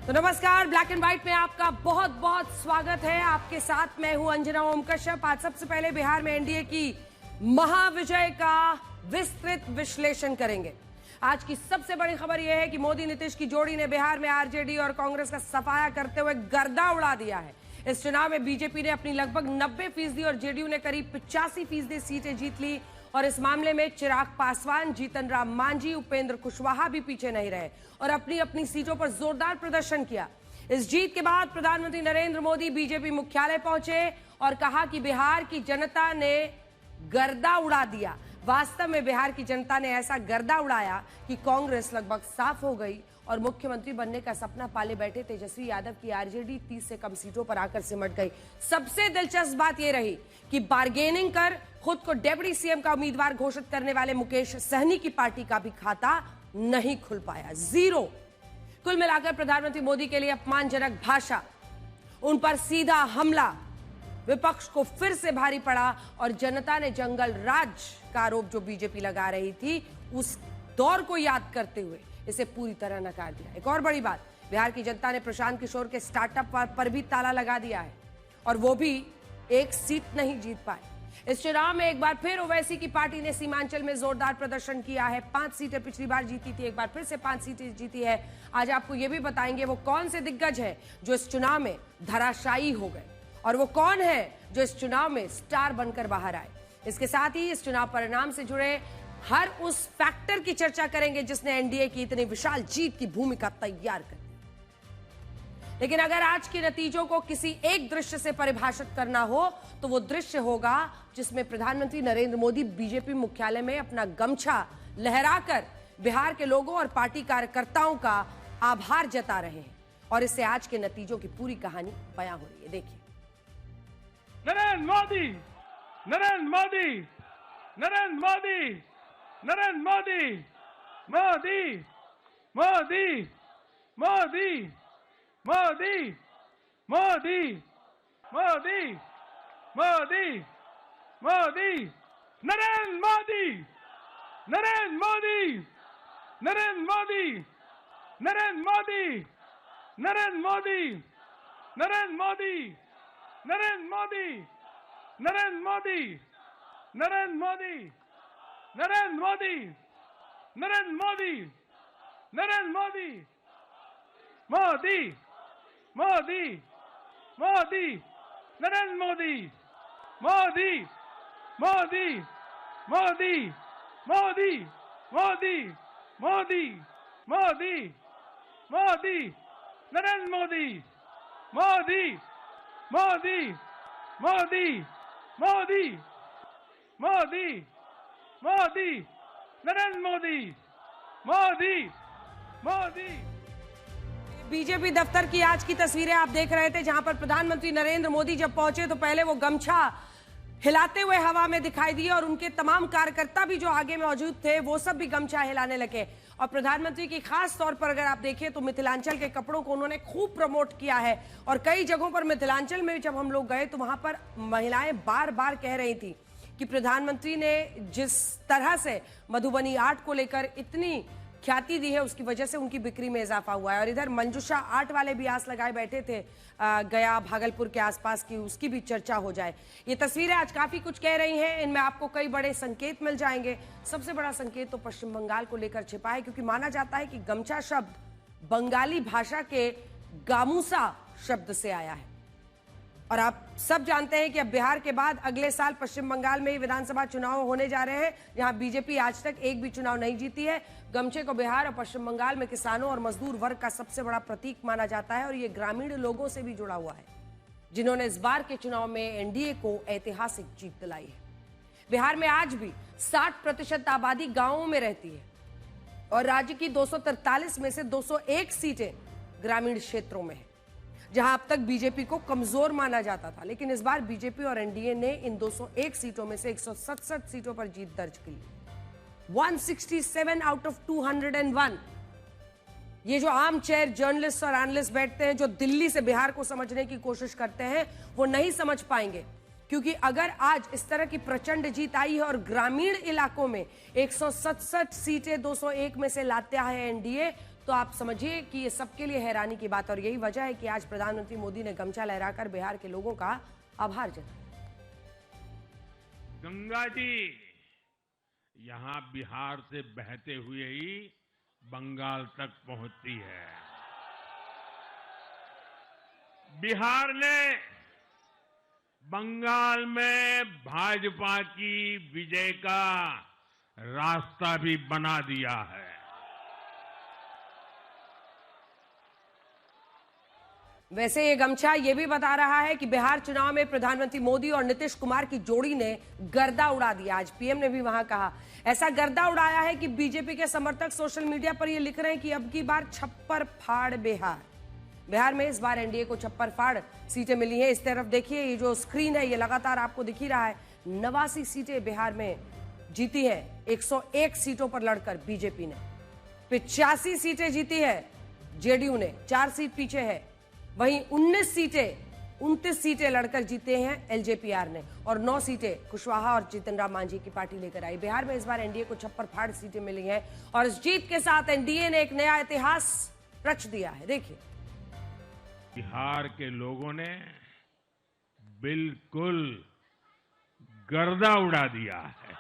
तो नमस्कार, black and white में आपका बहुत बहुत स्वागत है। आपके साथ मैं हूं अंजना ओम कश्यप। आज सबसे पहले बिहार में एनडीए की महाविजय का विस्तृत विश्लेषण करेंगे। आज की सबसे बड़ी खबर यह है कि मोदी नीतीश की जोड़ी ने बिहार में आरजेडी और कांग्रेस का सफाया करते हुए गर्दा उड़ा दिया है। इस चुनाव में बीजेपी ने अपनी लगभग 90% और जेडीयू ने करीब 85% सीटें जीत ली और इस मामले में चिराग पासवान, जीतन राम मांझी, उपेंद्र कुशवाहा भी पीछे नहीं रहे और अपनी अपनी सीटों पर जोरदार प्रदर्शन किया। इस जीत के बाद प्रधानमंत्री नरेंद्र मोदी बीजेपी मुख्यालय पहुंचे और कहा कि बिहार की जनता ने गर्दा उड़ा दिया। वास्तव में बिहार की जनता ने ऐसा गर्दा उड़ाया कि कांग्रेस लगभग साफ हो गई और मुख्यमंत्री बनने का सपना पाले बैठे तेजस्वी यादव की आरजेडी 30 से कम सीटों पर आकर सिमट गई। सबसे दिलचस्प बात यह रही कि बार्गेनिंग कर खुद को डेप्यूटी सीएम का उम्मीदवार घोषित करने वाले मुकेश सहनी की पार्टी का भी खाता नहीं खुल पाया, जीरो। कुल मिलाकर प्रधानमंत्री मोदी के लिए अपमानजनक भाषा, उन पर सीधा हमला, विपक्ष को फिर से भारी पड़ा और जनता ने जंगल राज का आरोप जो बीजेपी लगा रही थी उस दौर को याद करते हुए इसे पूरी तरह नकार दिया। एक और बड़ी बात, बिहार की जनता ने प्रशांत किशोर के स्टार्टअप पर भी ताला लगा दिया है और वो भी एक सीट नहीं जीत पाए। इस चुनाव में एक बार फिर ओवैसी की पार्टी ने सीमांचल में जोरदार प्रदर्शन किया है। 5 सीटें पिछली बार जीती थी, एक बार फिर से 5 सीटें जीती है। आज आपको यह भी बताएंगे वो कौन से दिग्गज है जो इस चुनाव में धराशायी हो गए और वो कौन है जो इस चुनाव में स्टार बनकर बाहर आए। इसके साथ ही इस चुनाव परिणाम से जुड़े हर उस फैक्टर की चर्चा करेंगे जिसने एनडीए की इतनी विशाल जीत की भूमिका तैयार कर दी। लेकिन अगर आज के नतीजों को किसी एक दृश्य से परिभाषित करना हो तो वो दृश्य होगा जिसमें प्रधानमंत्री नरेंद्र मोदी बीजेपी मुख्यालय में अपना गमछा लहराकर बिहार के लोगों और पार्टी कार्यकर्ताओं का आभार जता रहे हैं और इससे आज के नतीजों की पूरी कहानी बयां हो रही है। देखिए, नरेंद्र मोदी, नरेंद्र मोदी, नरेंद्र मोदी, नरेंद्र मोदी, मोदी, मोदी, मोदी, मोदी, मोदी, मोदी, मोदी, मोदी, नरेंद्र मोदी, नरेंद्र मोदी, नरेंद्र मोदी, नरेंद्र मोदी, नरेंद्र मोदी, नरेंद्र मोदी, नरेंद्र मोदी, नरेंद्र मोदी, नरेंद्र मोदी, नरेंद्र मोदी, नरेंद्र मोदी, नरेंद्र मोदी, मोदी, मोदी, मोदी, नरेंद्र मोदी, मोदी, मोदी, मोदी, मोदी, मोदी, मोदी, मोदी, मोदी, नरेंद्र मोदी, मोदी, मोदी, मोदी, मोदी, मोदी, मोदी, नरेंद्र मोदी, मोदी, मोदी। बीजेपी दफ्तर की आज की तस्वीरें आप देख रहे थे जहां पर प्रधानमंत्री नरेंद्र मोदी जब पहुंचे तो पहले वो गमछा हिलाते हुए हवा में दिखाई दिए और उनके तमाम कार्यकर्ता भी जो आगे मौजूद थे वो सब भी गमछा हिलाने लगे। और प्रधानमंत्री की खास तौर पर अगर आप देखें तो मिथिलांचल के कपड़ों को उन्होंने खूब प्रमोट किया है और कई जगहों पर मिथिलांचल में जब हम लोग गए तो वहां पर महिलाएं बार बार कह रही थी कि प्रधानमंत्री ने जिस तरह से मधुबनी आर्ट को लेकर इतनी ख्याति दी है उसकी वजह से उनकी बिक्री में इजाफा हुआ है। और इधर मंजूषा आर्ट वाले भी आस लगाए बैठे थे गया भागलपुर के आसपास की, उसकी भी चर्चा हो जाए। ये तस्वीरें आज काफी कुछ कह रही हैं, इनमें आपको कई बड़े संकेत मिल जाएंगे। सबसे बड़ा संकेत तो पश्चिम बंगाल को लेकर छिपा है क्योंकि माना जाता है कि गमछा शब्द बंगाली भाषा के गामूसा शब्द से आया है और आप सब जानते हैं कि अब बिहार के बाद अगले साल पश्चिम बंगाल में विधानसभा चुनाव होने जा रहे हैं जहां बीजेपी आज तक एक भी चुनाव नहीं जीती है। गमछे को बिहार और पश्चिम बंगाल में किसानों और मजदूर वर्ग का सबसे बड़ा प्रतीक माना जाता है और ये ग्रामीण लोगों से भी जुड़ा हुआ है जिन्होंने इस बार के चुनाव में एनडीए को ऐतिहासिक जीत दिलाई है। बिहार में आज भी 60% आबादी गांवों में रहती है और राज्य की 243 में से 201 सीटें ग्रामीण क्षेत्रों में है जहां अब तक बीजेपी को कमजोर माना जाता था। लेकिन इस बार बीजेपी और एनडीए ने इन 201 सीटों में से 167 सीटों पर जीत दर्ज की, 167 आउट ऑफ 201। ये जो आम चेयर जर्नलिस्ट और एनालिस्ट बैठते हैं जो दिल्ली से बिहार को समझने की कोशिश करते हैं वो नहीं समझ पाएंगे क्योंकि अगर आज इस तरह की प्रचंड जीत आई है और ग्रामीण इलाकों में 167 सीटें 201 में से लाते है एनडीए तो आप समझिए कि ये सबके लिए हैरानी की बात, और यही वजह है कि आज प्रधानमंत्री मोदी ने गमछा लहराकर बिहार के लोगों का आभार जताया। गंगा जी यहां बिहार से बहते हुए ही बंगाल तक पहुंचती है। बिहार ने बंगाल में भाजपा की विजय का रास्ता भी बना दिया है। वैसे ये गमछा ये भी बता रहा है कि बिहार चुनाव में प्रधानमंत्री मोदी और नीतीश कुमार की जोड़ी ने गर्दा उड़ा दिया। आज पीएम ने भी वहां कहा, ऐसा गर्दा उड़ाया है कि बीजेपी के समर्थक सोशल मीडिया पर ये लिख रहे हैं कि अब की बार छप्पर फाड़ बिहार में इस बार एनडीए को छप्पर फाड़ सीटें मिली हैं। इस तरफ देखिए, ये जो स्क्रीन है ये लगातार आपको दिख ही रहा है। 89 सीटें बिहार में जीती है। 101 सीटों पर लड़कर बीजेपी ने 85 सीटें जीती है। जेडीयू ने 4 सीट पीछे है। वहीं 29 सीटें लड़कर जीते हैं एलजेपीआर ने, और 9 सीटें कुशवाहा और जीतन राम मांझी की पार्टी लेकर आई। बिहार में इस बार एनडीए को छप्पर फाड़ सीटें मिली हैं, और इस जीत के साथ एनडीए ने एक नया इतिहास रच दिया है। देखिए, बिहार के लोगों ने बिल्कुल गर्दा उड़ा दिया है।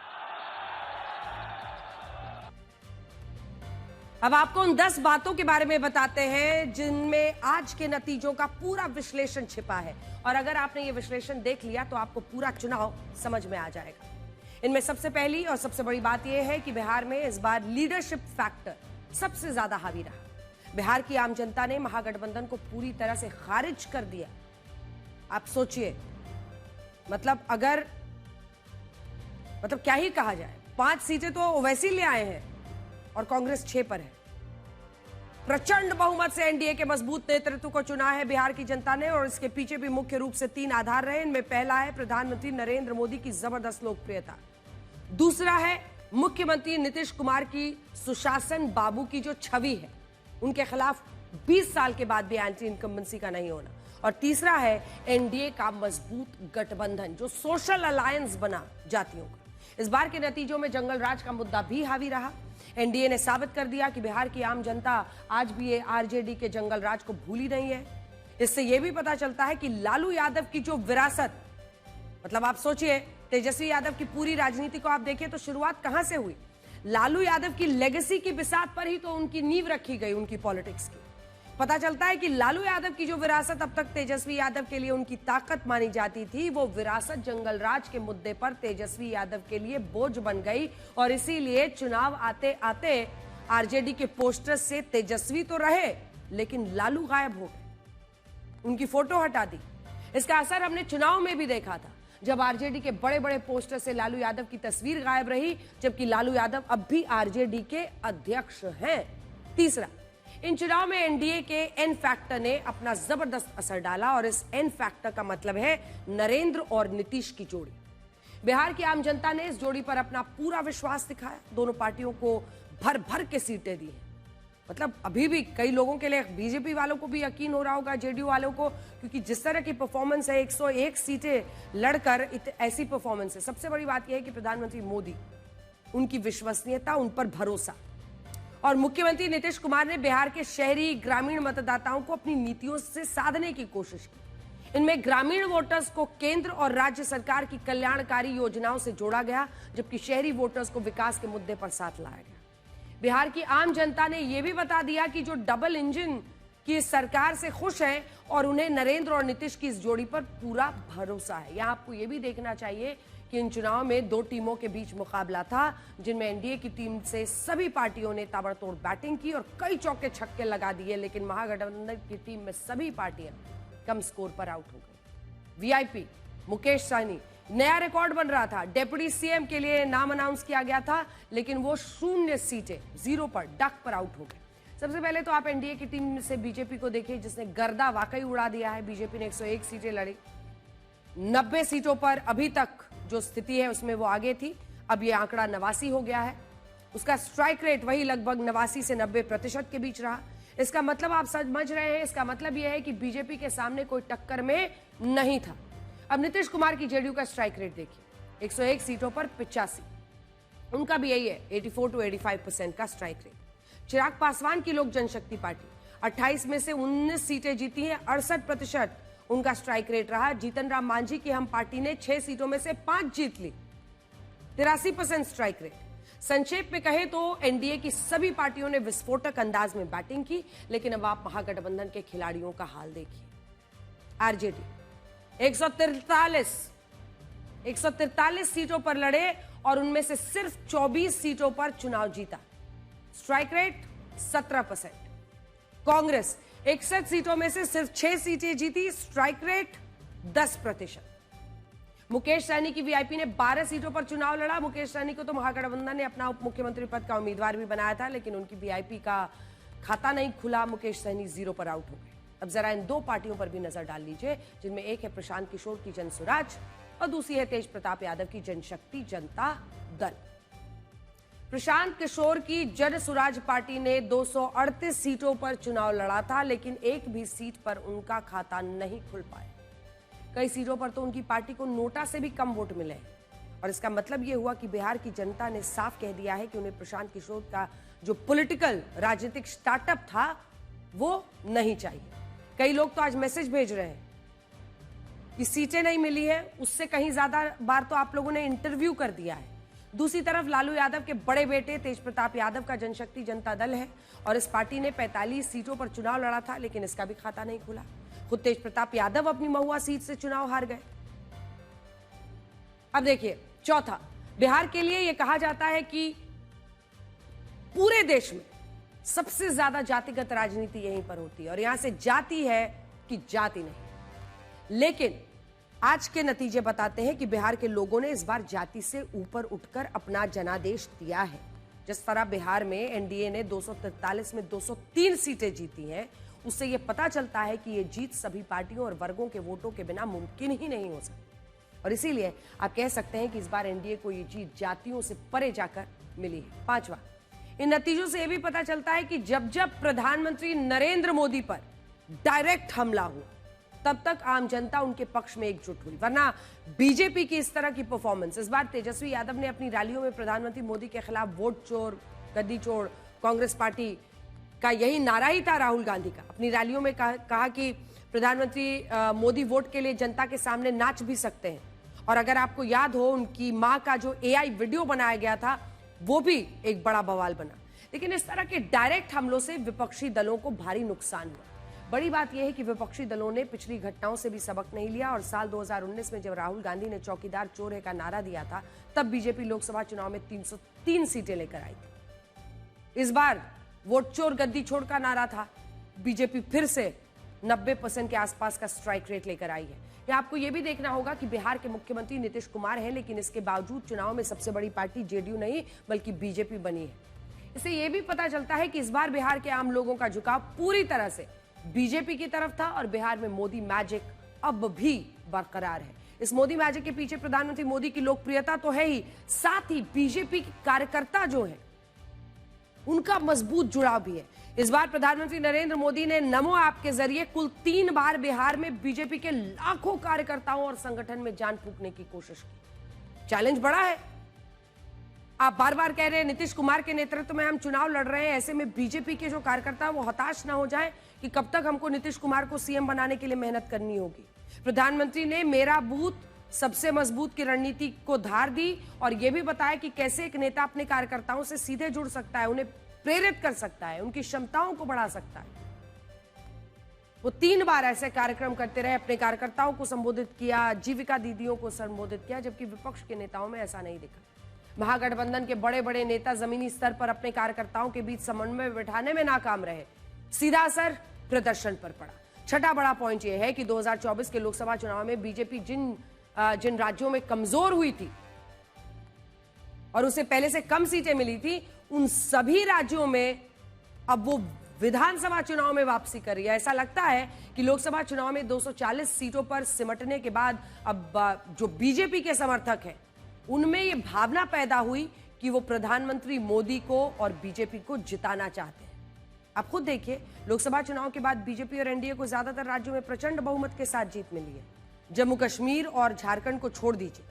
अब आपको उन 10 बातों के बारे में बताते हैं जिनमें आज के नतीजों का पूरा विश्लेषण छिपा है, और अगर आपने ये विश्लेषण देख लिया तो आपको पूरा चुनाव समझ में आ जाएगा। इनमें सबसे पहली और सबसे बड़ी बात यह है कि बिहार में इस बार लीडरशिप फैक्टर सबसे ज्यादा हावी रहा। बिहार की आम जनता ने महागठबंधन को पूरी तरह से खारिज कर दिया। आप सोचिए, मतलब क्या ही कहा जाए। 5 सीटें तो वैसे ही ले आए हैं और कांग्रेस 6 पर है। प्रचंड बहुमत से एनडीए के मजबूत नेतृत्व को चुना है बिहार की जनता ने, और इसके पीछे भी मुख्य रूप से 3 आधार रहे। इनमें पहला है प्रधानमंत्री नरेंद्र मोदी की जबरदस्त लोकप्रियता। दूसरा है मुख्यमंत्री नीतीश कुमार की सुशासन बाबू की जो छवि है, उनके खिलाफ 20 साल के बाद भी एंटी इनकम्बेंसी का नहीं होना। और तीसरा है एनडीए का मजबूत गठबंधन, जो सोशल अलायंस बना जातियों का। इस बार के नतीजों में जंगल राज का मुद्दा भी हावी रहा। एनडीए ने साबित कर दिया कि बिहार की आम जनता आज भी ये आरजेडी के जंगल राज को भूली नहीं है। इससे यह भी पता चलता है कि लालू यादव की जो विरासत, मतलब आप सोचिए, तेजस्वी यादव की पूरी राजनीति को आप देखिए तो शुरुआत कहां से हुई। लालू यादव की लेगेसी की बिसात पर ही तो उनकी नींव रखी गई, उनकी पॉलिटिक्स की। पता चलता है कि लालू यादव की जो विरासत अब तक तेजस्वी यादव के लिए उनकी ताकत मानी जाती थी, वो विरासत जंगल राज के मुद्दे पर तेजस्वी यादव के लिए बोझ बन गई, और इसीलिए चुनाव आते आते आरजेडी के पोस्टर से तेजस्वी तो रहे लेकिन लालू गायब हो गए, उनकी फोटो हटा दी। इसका असर हमने चुनाव में भी देखा था, जब आरजेडी के बड़े बड़े पोस्टर से लालू यादव की तस्वीर गायब रही, जबकि लालू यादव अब भी आरजेडी के अध्यक्ष हैं। तीसरा, इन चुनाव में एनडीए के एन फैक्टर ने अपना जबरदस्त असर डाला, और इस एन फैक्टर का मतलब है नरेंद्र और नीतीश की जोड़ी। बिहार की आम जनता ने इस जोड़ी पर अपना पूरा विश्वास दिखाया। दोनों पार्टियों को भर भर के सीटें दी हैं। मतलब अभी भी कई लोगों के लिए, बीजेपी वालों को भी यकीन हो रहा होगा, जेडीयू वालों को, क्योंकि जिस तरह की परफॉर्मेंस है, 101 सीटें लड़कर ऐसी परफॉर्मेंस है। सबसे बड़ी बात यह है कि प्रधानमंत्री मोदी, उनकी विश्वसनीयता, उन पर भरोसा, और मुख्यमंत्री नीतीश कुमार ने बिहार के शहरी ग्रामीण मतदाताओं को अपनी नीतियों से साधने की कोशिश की। इनमें ग्रामीण वोटर्स को केंद्र और राज्य सरकार की कल्याणकारी योजनाओं से जोड़ा गया, जबकि शहरी वोटर्स को विकास के मुद्दे पर साथ लाया गया। बिहार की आम जनता ने यह भी बता दिया कि जो डबल इंजन की सरकार से खुश हैं, और उन्हें नरेंद्र और नीतीश की इस जोड़ी पर पूरा भरोसा है। यहां आपको यह भी देखना चाहिए कि इन चुनाव में 2 टीमों के बीच मुकाबला था, जिनमें एनडीए की टीम से सभी पार्टियों ने ताबड़तोड़ बैटिंग की और कई चौके छक्के लगा दिए, लेकिन महागठबंधन की टीम में सभी पार्टियां कम स्कोर पर आउट हो गई। वीआईपी मुकेश सहनी, नया रिकॉर्ड बन रहा था। डेप्यूटी सीएम के लिए नाम अनाउंस किया गया था, लेकिन वो 0 सीटें 0 पर डक पर आउट हो गए। सबसे पहले तो आप एनडीए की टीम से बीजेपी को देखिए, जिसने गर्दा वाकई उड़ा दिया है। बीजेपी ने 101 सीटें लड़ी। 90 सीटों पर अभी तक जो स्थिति है उसमें वो आगे थी, अब ये आंकड़ा 89 हो गया है। उसका स्ट्राइक रेट वही लगभग 89 से 90% के बीच रहा। इसका मतलब आप समझ रहे हैं, इसका मतलब यह है कि बीजेपी के सामने कोई टक्कर में नहीं था। अब नीतीश कुमार की जेडीयू का स्ट्राइक रेट देखिए, 101 सीटों पर 85, उनका भी यही है, 84 to 85% का स्ट्राइक रेट। चिराग पासवान की लोक जनशक्ति पार्टी 28 में से 19 सीटें जीती हैं, 68% उनका स्ट्राइक रेट रहा। जीतन राम मांझी की हम पार्टी ने 6 सीटों में से 5 जीत ली, 83% स्ट्राइक रेट। संक्षेप में कहें तो एनडीए की सभी पार्टियों ने विस्फोटक अंदाज में बैटिंग की, लेकिन अब आप महागठबंधन के खिलाड़ियों का हाल देखिए। आरजेडी 143 सीटों पर लड़े और उनमें से सिर्फ 24 सीटों पर चुनाव जीता, स्ट्राइक रेट 17%। कांग्रेस 61 सीटों में से सिर्फ 6 सीटें जीती, स्ट्राइक रेट 10%। मुकेश सहनी की वीआईपी ने 12 सीटों पर चुनाव लड़ा। मुकेश सहनी को तो महागठबंधन ने अपना उप मुख्यमंत्री पद का उम्मीदवार भी बनाया था, लेकिन उनकी वीआईपी का खाता नहीं खुला। मुकेश सहनी 0 पर आउट हो गए। अब जरा इन 2 पार्टियों पर भी नजर डाल लीजिए, जिनमें एक है प्रशांत किशोर की जन स्वराज और दूसरी है तेज प्रताप यादव की जनशक्ति जनता दल। प्रशांत किशोर की जन स्वराज पार्टी ने 238 सीटों पर चुनाव लड़ा था, लेकिन एक भी सीट पर उनका खाता नहीं खुल पाया। कई सीटों पर तो उनकी पार्टी को नोटा से भी कम वोट मिले और इसका मतलब यह हुआ कि बिहार की जनता ने साफ कह दिया है कि उन्हें प्रशांत किशोर का जो पॉलिटिकल राजनीतिक स्टार्टअप था वो नहीं चाहिए। कई लोग तो आज मैसेज भेज रहे हैं कि सीटें नहीं मिली है, उससे कहीं ज्यादा बार तो आप लोगों ने इंटरव्यू कर दिया है। दूसरी तरफ लालू यादव के बड़े बेटे तेज प्रताप यादव का जनशक्ति जनता दल है और इस पार्टी ने 45 सीटों पर चुनाव लड़ा था, लेकिन इसका भी खाता नहीं खुला। खुद तेज प्रताप यादव अपनी महुआ सीट से चुनाव हार गए। अब देखिए चौथा, बिहार के लिए यह कहा जाता है कि पूरे देश में सबसे ज्यादा जातिगत राजनीति यहीं पर होती है और यहां से जाति है कि जाति नहीं। लेकिन आज के नतीजे बताते हैं कि बिहार के लोगों ने इस बार जाति से ऊपर उठकर अपना जनादेश दिया है। जिस तरह बिहार में एनडीए ने 243 में 203 सीटें जीती हैं, उससे यह पता चलता है कि यह जीत सभी पार्टियों और वर्गों के वोटों के बिना मुमकिन ही नहीं हो सकती और इसीलिए आप कह सकते हैं कि इस बार एनडीए को यह जीत जातियों से परे जाकर मिली है। पांचवा, इन नतीजों से यह भी पता चलता है कि जब जब प्रधानमंत्री नरेंद्र मोदी पर डायरेक्ट हमला हुआ तब तक आम जनता उनके पक्ष में एकजुट हुई, वरना बीजेपी की इस तरह की परफॉर्मेंस। इस बार तेजस्वी यादव ने अपनी रैलियों में प्रधानमंत्री मोदी के खिलाफ वोट चोर, गद्दी चोर, कांग्रेस पार्टी का यही नारा ही था राहुल गांधी का। अपनी रैलियों में कहा कि प्रधानमंत्री मोदी वोट के लिए जनता के सामने नाच भी सकते हैं और अगर आपको याद हो उनकी मां का जो एआई वीडियो बनाया गया था वो भी एक बड़ा बवाल बना। लेकिन इस तरह के डायरेक्ट हमलों से विपक्षी दलों को भारी नुकसान हुआ। बड़ी बात यह है कि विपक्षी दलों ने पिछली घटनाओं से भी सबक नहीं लिया और साल 2019 में जब राहुल गांधी ने चौकीदार चोर है का नारा दिया था तब बीजेपी लोकसभा चुनाव में 303 सीटें लेकर आई थी। इस बार वोट चोर गद्दी छोड़ का नारा था, बीजेपी फिर से 90% के आसपास का स्ट्राइक रेट लेकर आई है। या आपको यह भी देखना होगा कि बिहार के मुख्यमंत्री नीतीश कुमार हैं, लेकिन इसके बावजूद चुनाव में सबसे बड़ी पार्टी जेडीयू नहीं बल्कि बीजेपी बनी है। इससे यह भी पता चलता है कि इस बार बिहार के आम लोगों का झुकाव पूरी तरह से बीजेपी की तरफ था और बिहार में मोदी मैजिक अब भी बरकरार है। इस मोदी मैजिक के पीछे प्रधानमंत्री मोदी की लोकप्रियता तो है ही, साथ ही बीजेपी के कार्यकर्ता जो है उनका मजबूत जुड़ाव भी है। इस बार प्रधानमंत्री नरेंद्र मोदी ने नमो ऐप के जरिए कुल 3 बार बिहार में बीजेपी के लाखों कार्यकर्ताओं और संगठन में जान फूंकने की कोशिश की। चैलेंज बड़ा है। आप बार बार कह रहे हैं नीतीश कुमार के नेतृत्व में हम चुनाव लड़ रहे हैं, ऐसे में बीजेपी के जो कार्यकर्ता वो हताश ना हो जाए कि कब तक हमको नीतीश कुमार को सीएम बनाने के लिए मेहनत करनी होगी। प्रधानमंत्री ने मेरा बूथ सबसे मजबूत की रणनीति को धार दी और यह भी बताया कि कैसे एक नेता अपने कार्यकर्ताओं से सीधे जुड़ सकता है, उन्हें प्रेरित कर सकता है, उनकी क्षमताओं को बढ़ा सकता है। वो 3 बार ऐसे कार्यक्रम करते रहे, अपने कार्यकर्ताओं को संबोधित किया, जीविका दीदियों को संबोधित किया, जबकि विपक्ष के नेताओं में ऐसा नहीं दिखा। महागठबंधन के बड़े बड़े नेता जमीनी स्तर पर अपने कार्यकर्ताओं के बीच समन्वय बैठाने में नाकाम रहे, सीधा असर प्रदर्शन पर पड़ा। छठा बड़ा पॉइंट यह है कि 2024 के लोकसभा चुनाव में बीजेपी जिन राज्यों में कमजोर हुई थी और उसे पहले से कम सीटें मिली थी, उन सभी राज्यों में अब वो विधानसभा चुनाव में वापसी कर रही है। ऐसा लगता है कि लोकसभा चुनाव में 240 सीटों पर सिमटने के बाद अब जो बीजेपी के समर्थक हैं उनमें ये भावना पैदा हुई कि वो प्रधानमंत्री मोदी को और बीजेपी को जिताना चाहते हैं। आप खुद देखिए, लोकसभा चुनाव के बाद बीजेपी और एनडीए को ज्यादातर राज्यों में प्रचंड बहुमत के साथ जीत मिली है। जम्मू कश्मीर और झारखंड को छोड़ दीजिए,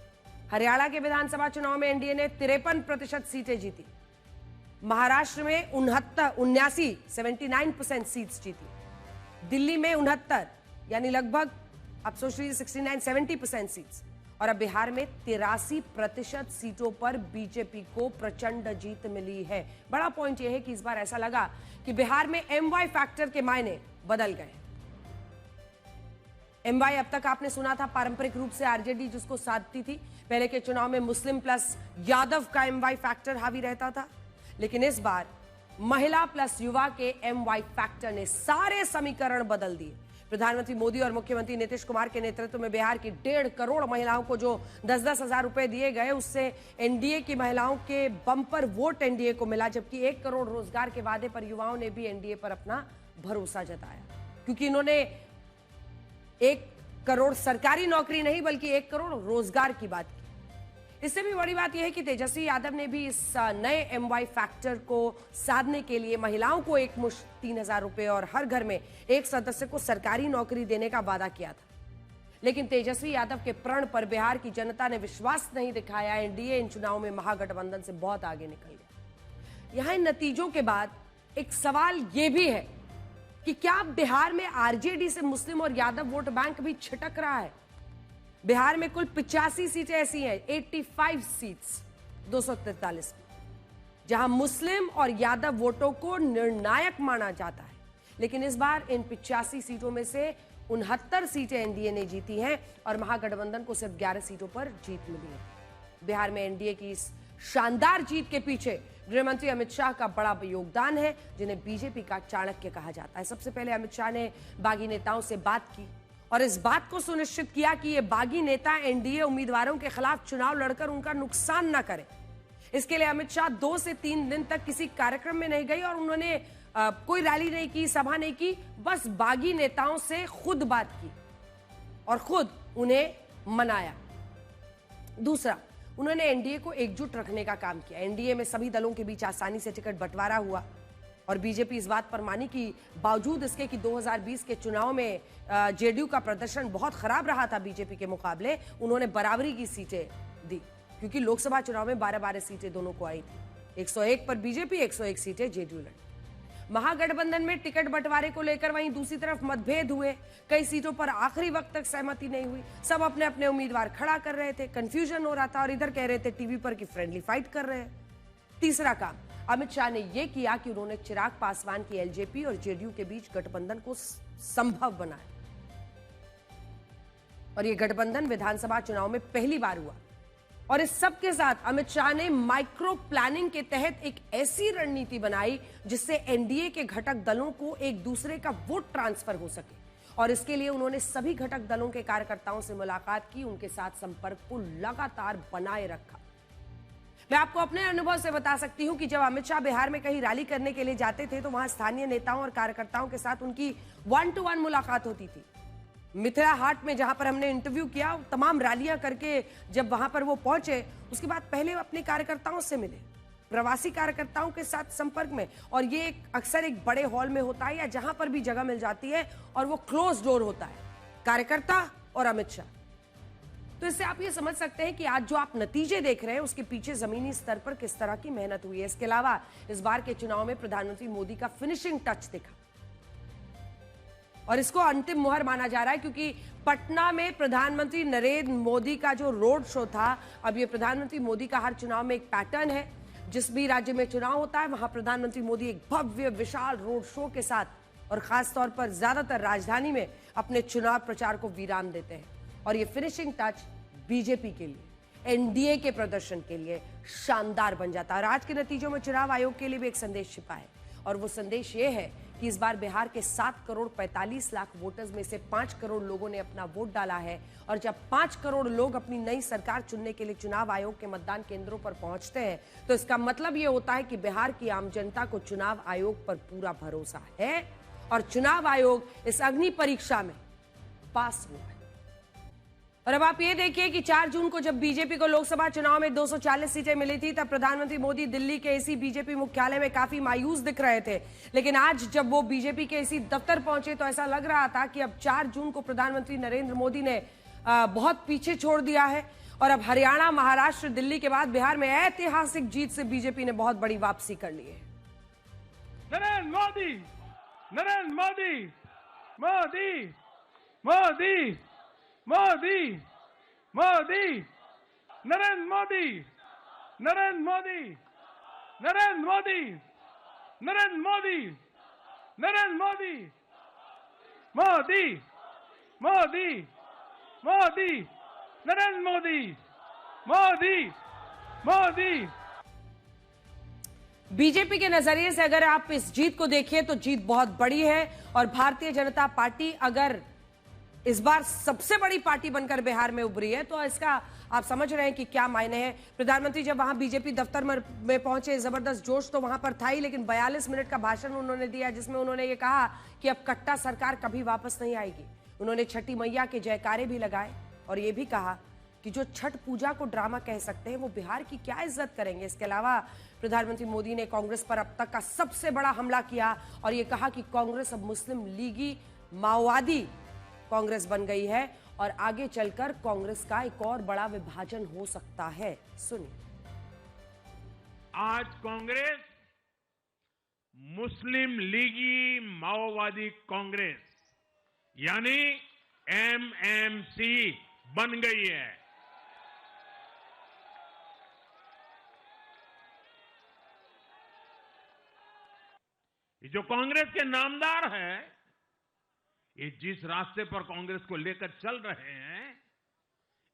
हरियाणा के विधानसभा चुनाव में एनडीए ने 53% सीटें जीती। महाराष्ट्र में 79% सीट्स जीती, दिल्ली में 69, यानी लगभग आप सोच लीजिए 69-70% सीट्स, और अब बिहार में 83% सीटों पर बीजेपी को प्रचंड जीत मिली है। बड़ा पॉइंट यह है कि इस बार ऐसा लगा कि बिहार में MY फैक्टर के मायने बदल गए। MY अब तक आपने सुना था पारंपरिक रूप से आरजेडी जिसको साधती थी, पहले के चुनाव में मुस्लिम प्लस यादव का MY फैक्टर हावी रहता था, लेकिन इस बार महिला प्लस युवा के MY फैक्टर ने सारे समीकरण बदल दिए। प्रधानमंत्री मोदी और मुख्यमंत्री नीतीश कुमार के नेतृत्व में बिहार की 1.5 करोड़ महिलाओं को जो 10-10 हजार रुपए दिए गए, उससे एनडीए की महिलाओं के बम्पर वोट एनडीए को मिला, जबकि 1 करोड़ रोजगार के वादे पर युवाओं ने भी एनडीए पर अपना भरोसा जताया, क्योंकि इन्होंने 1 करोड़ सरकारी नौकरी नहीं बल्कि 1 करोड़ रोजगार की बात की। इससे भी बड़ी बात यह है कि तेजस्वी यादव ने भी इस नए MY फैक्टर को साधने के लिए महिलाओं को एक मुश्त 3,000 रुपए और हर घर में एक सदस्य को सरकारी नौकरी देने का वादा किया था, लेकिन तेजस्वी यादव के प्रण पर बिहार की जनता ने विश्वास नहीं दिखाया। एनडीए इन चुनाव में महागठबंधन से बहुत आगे निकल गया। यहां इन नतीजों के बाद एक सवाल यह भी है कि क्या बिहार में आरजेडी से मुस्लिम और यादव वोट बैंक भी छिटक रहा है? बिहार में कुल 85 सीटें ऐसी हैं, 85 सीट्स 243 में, जहां मुस्लिम और यादव वोटों को निर्णायक माना जाता है, लेकिन इस बार इन 85 सीटों में से 69 सीटें एनडीए ने जीती हैं और महागठबंधन को सिर्फ 11 सीटों पर जीत मिली है। बिहार में एनडीए की इस शानदार जीत के पीछे गृहमंत्री अमित शाह का बड़ा योगदान है, जिन्हें बीजेपी का चाणक्य कहा जाता है। सबसे पहले अमित शाह ने बागी नेताओं से बात की और इस बात को सुनिश्चित किया कि ये बागी नेता एनडीए उम्मीदवारों के खिलाफ चुनाव लड़कर उनका नुकसान न करें। इसके लिए अमित शाह 2 से 3 दिन तक किसी कार्यक्रम में नहीं गई और उन्होंने कोई रैली नहीं की, सभा नहीं की, बस बागी नेताओं से खुद बात की और खुद उन्हें मनाया। दूसरा, उन्होंने एनडीए को एकजुट रखने का काम किया। एनडीए में सभी दलों के बीच आसानी से टिकट बंटवारा हुआ और बीजेपी इस बात पर मानी कि बावजूद इसके कि 2020 के चुनाव में जेडीयू का प्रदर्शन बहुत खराब रहा था बीजेपी के मुकाबले, उन्होंने बराबरी की सीटें दी, क्योंकि लोकसभा चुनाव में 12-12 सीटें दोनों को आई थी। 101 पर बीजेपी, 101 सीटें जेडीयू लड़ी। महागठबंधन में टिकट बंटवारे को लेकर वहीं दूसरी तरफ मतभेद हुए, कई सीटों पर आखिरी वक्त तक सहमति नहीं हुई, सब अपने अपने उम्मीदवार खड़ा कर रहे थे, कंफ्यूजन हो रहा था और इधर कह रहे थे टीवी पर कि फ्रेंडली फाइट कर रहे हैं। तीसरा काम अमित शाह ने यह किया कि उन्होंने चिराग पासवान की एलजेपी और जेडीयू के बीच गठबंधन को संभव बनाया और यह गठबंधन विधानसभा चुनाव में पहली बार हुआ। और इस सब के साथ अमित शाह ने माइक्रो प्लानिंग के तहत एक ऐसी रणनीति बनाई जिससे एनडीए के घटक दलों को एक दूसरे का वोट ट्रांसफर हो सके और इसके लिए उन्होंने सभी घटक दलों के कार्यकर्ताओं से मुलाकात की, उनके साथ संपर्क को लगातार बनाए रखा। मैं आपको अपने अनुभव से बता सकती हूं कि जब अमित शाह बिहार में कहीं रैली करने के लिए जाते थे तो वहां स्थानीय नेताओं और कार्यकर्ताओं के साथ उनकी 1-to-1 मुलाकात होती थी। मिथिला हाट में जहां पर हमने इंटरव्यू किया, तमाम रैलियां करके जब वहां पर वो पहुंचे, उसके बाद पहले अपने कार्यकर्ताओं से मिले, प्रवासी कार्यकर्ताओं के साथ संपर्क में, और ये अक्सर एक बड़े हॉल में होता है या जहां पर भी जगह मिल जाती है और वो क्लोज डोर होता है, कार्यकर्ता और अमित शाह। तो इससे आप ये समझ सकते हैं कि आज जो आप नतीजे देख रहे हैं उसके पीछे जमीनी स्तर पर किस तरह की मेहनत हुई है। इसके अलावा इस बार के चुनाव में प्रधानमंत्री मोदी का फिनिशिंग टच दिखा और इसको अंतिम मुहर माना जा रहा है, क्योंकि पटना में प्रधानमंत्री नरेंद्र मोदी का जो रोड शो था, अब ये प्रधानमंत्री मोदी का हर चुनाव में एक पैटर्न है। जिस भी राज्य में चुनाव होता है वहां प्रधानमंत्री मोदी एक भव्य विशाल रोड शो के साथ और खास तौर पर ज्यादातर राजधानी में अपने चुनाव प्रचार को विराम देते हैं और ये फिनिशिंग टच बीजेपी के लिए, एनडीए के प्रदर्शन के लिए शानदार बन जाता है। और आज के नतीजों में चुनाव आयोग के लिए भी एक संदेश छिपा है और वो संदेश ये है कि इस बार बिहार के 7 करोड़ 45 लाख वोटर्स में से 5 करोड़ लोगों ने अपना वोट डाला है और जब 5 करोड़ लोग अपनी नई सरकार चुनने के लिए चुनाव आयोग के मतदान केंद्रों पर पहुंचते हैं तो इसका मतलब ये होता है कि बिहार की आम जनता को चुनाव आयोग पर पूरा भरोसा है और चुनाव आयोग इस अग्नि परीक्षा में पास हुआ है। और अब आप ये देखिए कि 4 जून को जब बीजेपी को लोकसभा चुनाव में 240 सीटें मिली थी तब प्रधानमंत्री मोदी दिल्ली के इसी बीजेपी मुख्यालय में काफी मायूस दिख रहे थे, लेकिन आज जब वो बीजेपी के इसी दफ्तर पहुंचे तो ऐसा लग रहा था कि अब 4 जून को प्रधानमंत्री नरेंद्र मोदी ने बहुत पीछे छोड़ दिया है और अब हरियाणा, महाराष्ट्र, दिल्ली के बाद बिहार में ऐतिहासिक जीत से बीजेपी ने बहुत बड़ी वापसी कर ली है। नरेंद्र मोदी, नरेंद्र मोदी, मोदी, मोदी, मोदी, मोदी, नरेंद्र मोदी, नरेंद्र मोदी, नरेंद्र मोदी, नरेंद्र मोदी, नरेंद्र मोदी, मोदी, मोदी, मोदी, नरेंद्र मोदी, मोदी, मोदी। बीजेपी के नजरिए से अगर आप इस जीत को देखिए तो जीत बहुत बड़ी है और भारतीय जनता पार्टी अगर इस बार सबसे बड़ी पार्टी बनकर बिहार में उभरी है तो इसका आप समझ रहे हैं कि क्या मायने हैं। प्रधानमंत्री जब वहां बीजेपी दफ्तर में पहुंचे, जबरदस्त जोश तो वहां पर था ही, लेकिन 42 मिनट का भाषण उन्होंने दिया जिसमें उन्होंने ये कहा कि अब कट्टा सरकार कभी वापस नहीं आएगी। उन्होंने छठी मैया के जयकारे भी लगाए और ये भी कहा कि जो छठ पूजा को ड्रामा कह सकते हैं वो बिहार की क्या इज्जत करेंगे। इसके अलावा प्रधानमंत्री मोदी ने कांग्रेस पर अब तक का सबसे बड़ा हमला किया और ये कहा कि कांग्रेस अब मुस्लिम लीगी माओवादी कांग्रेस बन गई है और आगे चलकर कांग्रेस का एक और बड़ा विभाजन हो सकता है। सुनिए। आज कांग्रेस मुस्लिम लीगी माओवादी कांग्रेस यानी एमएमसी बन गई है। ये जो कांग्रेस के नामदार हैं, ये जिस रास्ते पर कांग्रेस को लेकर चल रहे हैं,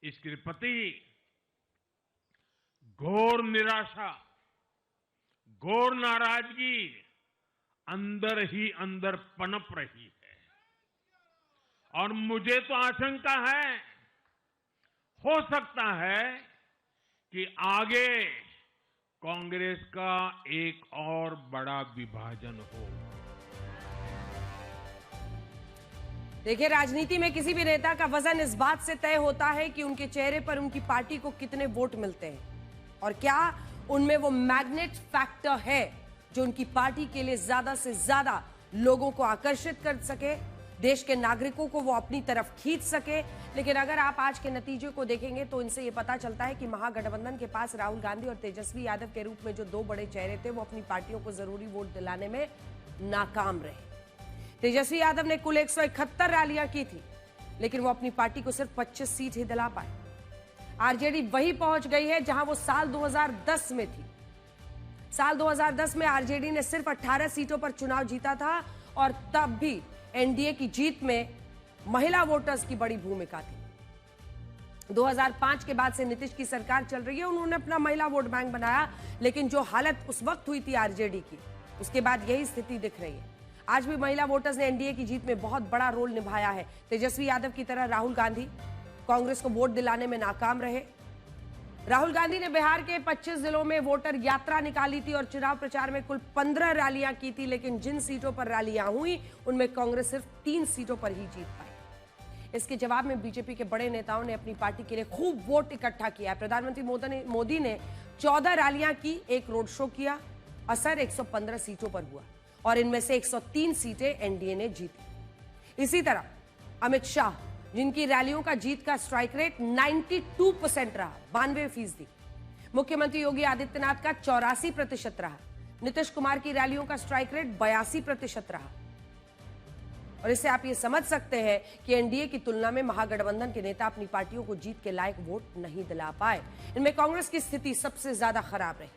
इसके प्रति घोर निराशा, घोर नाराजगी अंदर ही अंदर पनप रही है। और मुझे तो आशंका है, हो सकता है कि आगे कांग्रेस का एक और बड़ा विभाजन हो। देखिए, राजनीति में किसी भी नेता का वजन इस बात से तय होता है कि उनके चेहरे पर उनकी पार्टी को कितने वोट मिलते हैं और क्या उनमें वो मैग्नेट फैक्टर है जो उनकी पार्टी के लिए ज्यादा से ज्यादा लोगों को आकर्षित कर सके, देश के नागरिकों को वो अपनी तरफ खींच सके। लेकिन अगर आप आज के नतीजे को देखेंगे तो इनसे ये पता चलता है कि महागठबंधन के पास राहुल गांधी और तेजस्वी यादव के रूप में जो दो बड़े चेहरे थे वो अपनी पार्टियों को जरूरी वोट दिलाने में नाकाम रहे। तेजस्वी यादव ने कुल 171 रैलियां की थी लेकिन वो अपनी पार्टी को सिर्फ 25 सीट ही दिला पाए। आरजेडी वही पहुंच गई है जहां वो साल 2010 में थी। साल 2010 में आरजेडी ने सिर्फ 18 सीटों पर चुनाव जीता था और तब भी एनडीए की जीत में महिला वोटर्स की बड़ी भूमिका थी। 2005 के बाद से नीतीश की सरकार चल रही है, उन्होंने अपना महिला वोट बैंक बनाया, लेकिन जो हालत उस वक्त हुई थी आरजेडी की, उसके बाद यही स्थिति दिख रही है। आज भी महिला वोटर्स ने एनडीए की जीत में बहुत बड़ा रोल निभाया है। तेजस्वी यादव की तरह राहुल गांधी कांग्रेस को वोट दिलाने में नाकाम रहे। राहुल गांधी ने बिहार के 25 जिलों में वोटर यात्रा निकाली थी और चुनाव प्रचार में कुल 15 रैलियां की थी, लेकिन जिन सीटों पर रैलियां हुई उनमें कांग्रेस सिर्फ 3 सीटों पर ही जीत पाई। इसके जवाब में बीजेपी के बड़े नेताओं ने अपनी पार्टी के लिए खूब वोट इकट्ठा किया। प्रधानमंत्री मोदी ने 14 रैलियां की, एक रोड शो किया। असर 115 सीटों पर हुआ और इनमें से 103 सीटें एनडीए ने जीती। इसी तरह अमित शाह, जिनकी रैलियों का जीत का स्ट्राइक रेट 92% रहा, 92%। मुख्यमंत्री योगी आदित्यनाथ का 84% रहा। नीतीश कुमार की रैलियों का स्ट्राइक रेट 82% रहा। और इससे आप ये समझ सकते हैं कि एनडीए की तुलना में महागठबंधन के नेता अपनी पार्टियों को जीत के लायक वोट नहीं दिला पाए। इनमें कांग्रेस की स्थिति सबसे ज्यादा खराब रही।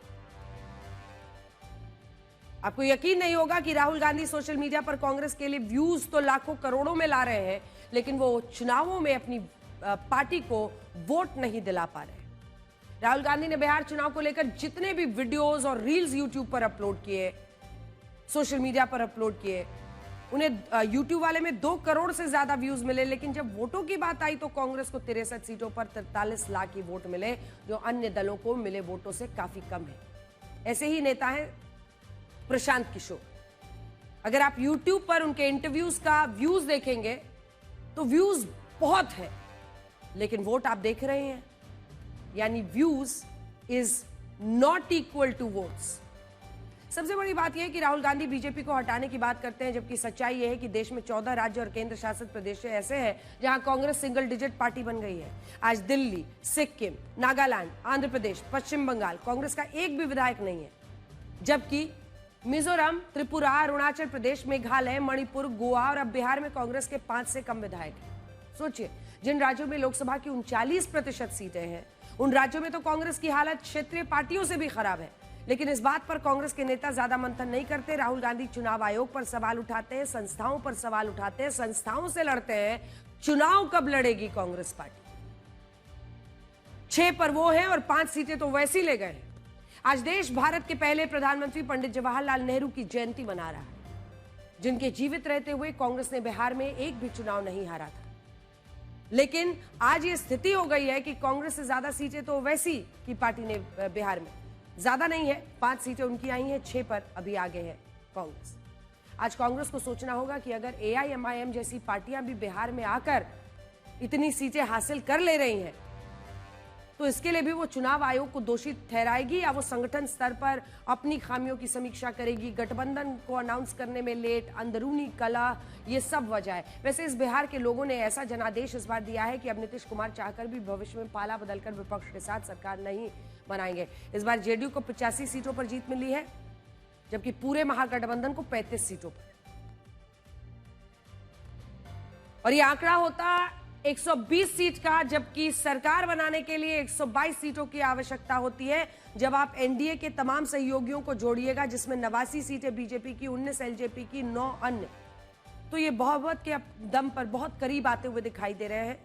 आपको यकीन नहीं होगा कि राहुल गांधी सोशल मीडिया पर कांग्रेस के लिए व्यूज तो लाखों करोड़ों में ला रहे हैं, लेकिन वो चुनावों में अपनी पार्टी को वोट नहीं दिला पा रहे। राहुल गांधी ने बिहार चुनाव को लेकर जितने भी वीडियोस और रील्स यूट्यूब पर अपलोड किए, सोशल मीडिया पर अपलोड किए, उन्हें यूट्यूब वाले में 2 करोड़ से ज्यादा व्यूज मिले, लेकिन जब वोटों की बात आई तो कांग्रेस को 63 सीटों पर 43 लाख ही वोट मिले, जो अन्य दलों को मिले वोटों से काफी कम है। ऐसे ही नेता है प्रशांत किशोर। अगर आप YouTube पर उनके इंटरव्यूज का व्यूज देखेंगे तो व्यूज बहुत है, लेकिन वोट आप देख रहे हैं, यानी views is not equal to votes. सबसे बड़ी बात यह है कि राहुल गांधी बीजेपी को हटाने की बात करते हैं, जबकि सच्चाई यह है कि देश में 14 राज्य और केंद्र शासित प्रदेश ऐसे हैं जहां कांग्रेस सिंगल डिजिट पार्टी बन गई है। आज दिल्ली, सिक्किम, नागालैंड, आंध्र प्रदेश, पश्चिम बंगाल कांग्रेस का एक भी विधायक नहीं है, जबकि मिजोरम, त्रिपुरा, अरुणाचल प्रदेश, मेघालय, मणिपुर, गोवा और अब बिहार में कांग्रेस के 5 से कम विधायक हैं। सोचिए, जिन राज्यों में लोकसभा की 39% सीटें हैं, उन राज्यों में तो कांग्रेस की हालत क्षेत्रीय पार्टियों से भी खराब है। लेकिन इस बात पर कांग्रेस के नेता ज्यादा मंथन नहीं करते। राहुल गांधी चुनाव आयोग पर सवाल उठाते हैं, संस्थाओं पर सवाल उठाते हैं, संस्थाओं से लड़ते हैं। चुनाव कब लड़ेगी कांग्रेस पार्टी? 6 पर वो है और 5 सीटें तो वैसी ले गए हैं। आज देश भारत के पहले प्रधानमंत्री पंडित जवाहरलाल नेहरू की जयंती मना रहा है, जिनके जीवित रहते हुए कांग्रेस ने बिहार में एक भी चुनाव नहीं हारा था। लेकिन आज ये स्थिति हो गई है कि कांग्रेस से ज्यादा सीटें तो वैसी की पार्टी ने बिहार में, ज्यादा नहीं है, 5 सीटें उनकी आई हैं, 6 पर अभी आगे है कांग्रेस। आज कांग्रेस को सोचना होगा कि अगर AIMIM जैसी पार्टियां भी बिहार में आकर इतनी सीटें हासिल कर ले रही हैं, तो इसके लिए भी वो चुनाव आयोग को दोषी ठहराएगी या वो संगठन स्तर पर अपनी खामियों की समीक्षा करेगी? गठबंधन को अनाउंस करने में लेट, अंदरूनी कला, ये सब वजह है। वैसे इस बिहार के लोगों ने ऐसा जनादेश इस बार दिया है कि अब नीतीश कुमार चाहकर भी भविष्य में पाला बदलकर विपक्ष के साथ सरकार नहीं बनाएंगे। इस बार जेडीयू को 85 सीटों पर जीत मिली है, जबकि पूरे महागठबंधन को 35 सीटों पर। और ये आंकड़ा होता 120 सीट का, जबकि सरकार बनाने के लिए 122 सीटों की आवश्यकता होती है। जब आप एनडीए के तमाम सहयोगियों को जोड़िएगा, जिसमें 89 सीटें बीजेपी की, 19 एलजेपी की, 9 अन्य, तो ये बहुमत के दम पर बहुत करीब आते हुए दिखाई दे रहे हैं।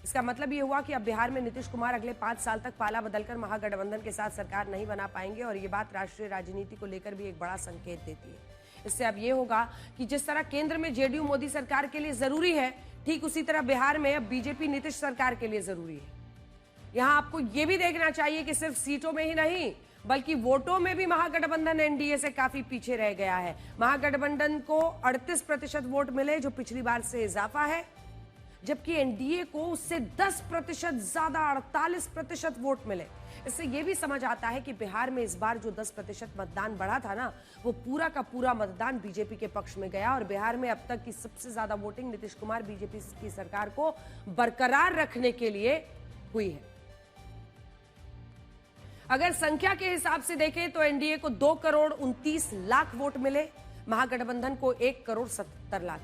इसका मतलब ये हुआ कि अब बिहार में नीतीश कुमार अगले 5 साल तक पाला बदलकर महागठबंधन के साथ सरकार नहीं बना पाएंगे, और ये बात राष्ट्रीय राजनीति को लेकर भी एक बड़ा संकेत देती है। इससे अब ये होगा कि जिस तरह केंद्र में जेडीयू मोदी सरकार के लिए जरूरी है, ठीक उसी तरह बिहार में अब बीजेपी नीतीश सरकार के लिए जरूरी है। यहां आपको यह भी देखना चाहिए कि सिर्फ सीटों में ही नहीं, बल्कि वोटों में भी महागठबंधन एनडीए से काफी पीछे रह गया है। महागठबंधन को 38% वोट मिले, जो पिछली बार से इजाफा है, जबकि एनडीए को उससे 10% ज्यादा 48% वोट मिले। इससे यह भी समझ आता है कि बिहार में इस बार जो 10% मतदान बढ़ा था ना, वो पूरा का पूरा मतदान बीजेपी के पक्ष में गया, और बिहार में अब तक की सबसे ज्यादा वोटिंग नीतीश कुमार बीजेपी की सरकार को बरकरार रखने के लिए हुई है। अगर संख्या के हिसाब से देखें तो एनडीए को 2 करोड़ 29 लाख वोट मिले, महागठबंधन को 1 करोड़ 70 लाख।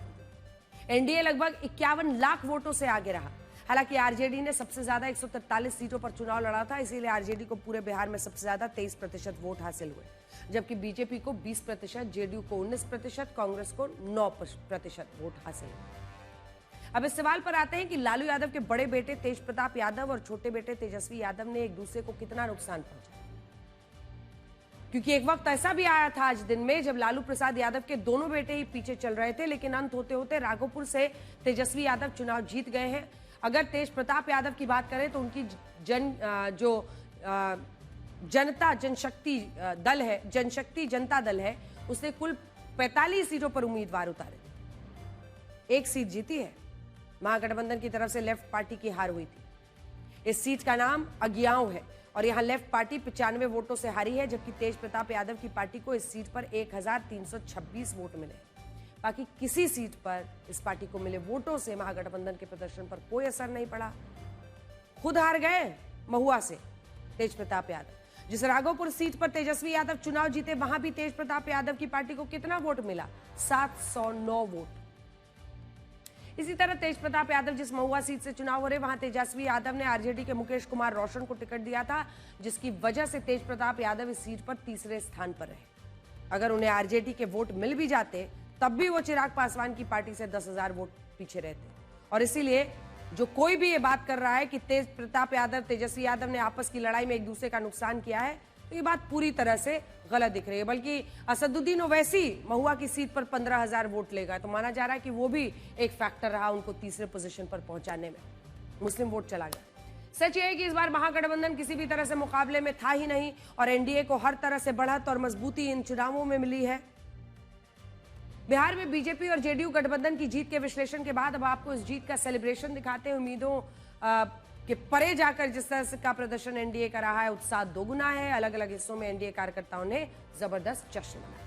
एनडीए लगभग 51 लाख वोटों से आगे रहा। हालांकि आरजेडी ने सबसे ज्यादा 143 सीटों पर चुनाव लड़ा था, इसीलिए आरजेडी को पूरे बिहार में सबसे ज्यादा 23% वोट हासिल हुए, जबकि बीजेपी को 20%, जेडीयू को 19%, कांग्रेस को 9% वोट हासिल हुए। अब इस सवाल पर आते हैं कि लालू यादव के बड़े बेटे तेज प्रताप यादव और छोटे बेटे तेजस्वी यादव ने एक दूसरे को कितना नुकसान पहुंचाया, क्योंकि एक वक्त ऐसा भी आया था आज दिन में जब लालू प्रसाद यादव के दोनों बेटे ही पीछे चल रहे थे, लेकिन अंत होते होते राघोपुर से तेजस्वी यादव चुनाव जीत गए हैं। अगर तेज प्रताप यादव की बात करें तो उनकी जनता जनशक्ति दल है, जनशक्ति जनता दल है, उसने कुल 45 सीटों पर उम्मीदवार उतारे, 1 सीट जीती है। महागठबंधन की तरफ से लेफ्ट पार्टी की हार हुई थी। इस सीट का नाम अगियाओं है, और यहां लेफ्ट पार्टी 95 वोटों से हारी है, जबकि तेज प्रताप यादव की पार्टी को इस सीट पर 1326 वोट मिले। बाकी किसी सीट पर इस पार्टी को मिले वोटों से महागठबंधन के प्रदर्शन पर कोई असर नहीं पड़ा। खुद हार गए महुआ से तेज प्रताप यादव। जिस राघोपुर सीट पर तेजस्वी यादव चुनाव जीते, वहां भी तेज प्रताप यादव की पार्टी को कितना वोट मिला? 709 वोट। इसी तरह तेज प्रताप यादव जिस महुआ सीट से चुनाव हो रहे, वहां तेजस्वी यादव ने आरजेडी के मुकेश कुमार रोशन को टिकट दिया था, जिसकी वजह से तेज प्रताप यादव इस सीट पर तीसरे स्थान पर रहे। अगर उन्हें आरजेडी के वोट मिल भी जाते, तब भी वो चिराग पासवान की पार्टी से 10,000 वोट पीछे रहते। और इसीलिए जो कोई भी ये बात कर रहा है कि तेज प्रताप यादव, तेजस्वी यादव ने आपस की लड़ाई में एक दूसरे का नुकसान किया है, तो ये बात पूरी तरह से गलत दिख रही है। बल्कि असदुद्दीन ओवैसी महुआ की सीट पर 15,000 वोट लेगा, तो माना जा रहा है कि वो भी एक फैक्टर रहा उनको तीसरे पोजीशन पर पहुंचाने में। मुस्लिम वोट चला गया। सच ये है कि इस बार महागठबंधन किसी भी तरह से मुकाबले में था ही नहीं, और एनडीए को हर तरह से बढ़त और मजबूती इन चुनावों में मिली है। बिहार में बीजेपी और जेडीयू गठबंधन की जीत के विश्लेषण के बाद अब आपको इस जीत का सेलिब्रेशन दिखाते हैं। उम्मीदों कि परे जाकर जिस तरह से का प्रदर्शन एनडीए का रहा है, उत्साह दोगुना है। अलग अलग हिस्सों में एनडीए कार्यकर्ताओं ने जबरदस्त जश्न मनाया।